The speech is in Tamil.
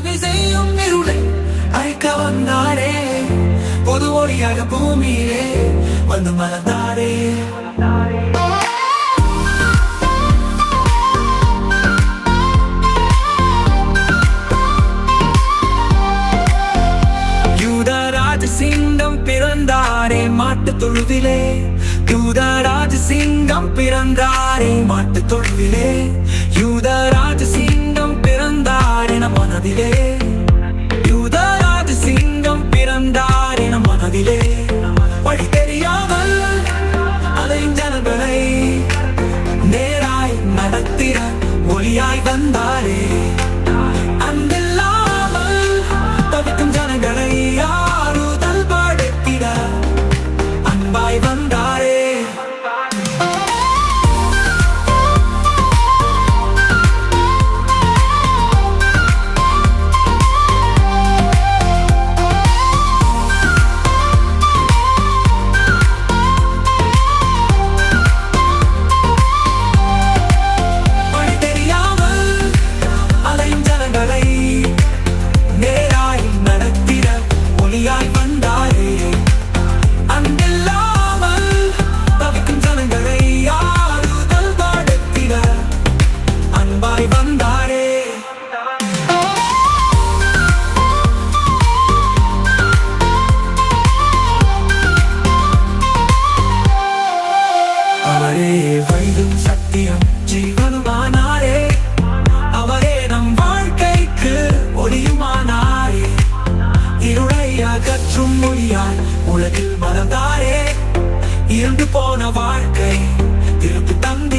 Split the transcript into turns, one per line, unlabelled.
நன்மை செய்யும் இருளை அழைக்க வந்தாரே. பொது ஒளியாக பூமியிலே வந்து மலர்ந்தாரே. சிங்கம் பிறந்தாரே மாட்டு தொழுவிலே. யூதராஜ சிங்கம் பிறந்தாரே மாட்டு தொழுவிலே. யூதராஜ சிங்கம் பிறந்தாரே நம் மனதிலே. யூதராஜ சிங்கம் பிறந்தாரே நம் மனதிலே. வழி தெரியாமல் அலையும் ஜனங்களை நேராய் நடத்திட ஒளியாய் வந்தாரே. அன்பில்லாமல் தவிக்கும் ஜனங்களை வந்தாரே. வழி தெரியாமல் அலையும் ஜனங்களை நேராய் நடத்திட ஒளியாய் வந்தாரே. அவரே வழியும் சத்தியம் ஜீவனுமானாரே. அவரே நம் வாழ்க்கைக்கு ஒளியுமானாரே. இருளை அகற்றும் மொழியால் உலகில் மலர்ந்தாரே. இருந்து போன வாழ்க்கை திருப்பி தந்து